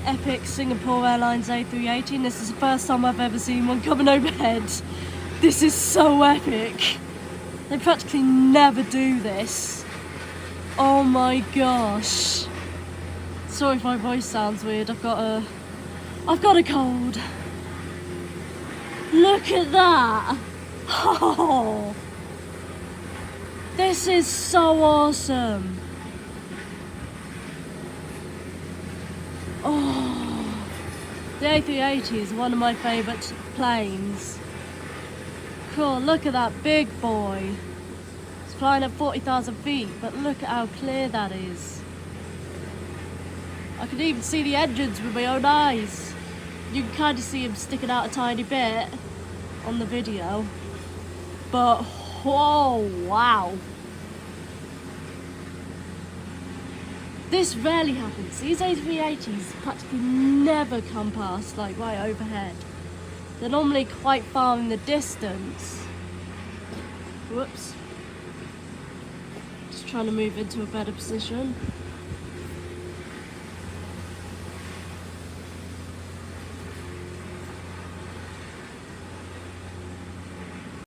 epic Singapore Airlines A380, and this is the first time I've ever seen one coming overhead. This is so epic. They practically never do this. Oh my gosh. Sorry if my voice sounds weird, I've got a cold. Look at that. Oh, this is so awesome. Oh, the A380 is one of my favourite planes. Cool, look at that big boy. It's flying at 40,000 feet, but look at how clear that is. I can even see the engines with my own eyes. You can kind of see them sticking out a tiny bit on the video. But, oh wow. This rarely happens. These A380s practically never come past, like, right overhead. They're normally quite far in the distance. Whoops. Just trying to move into a better position.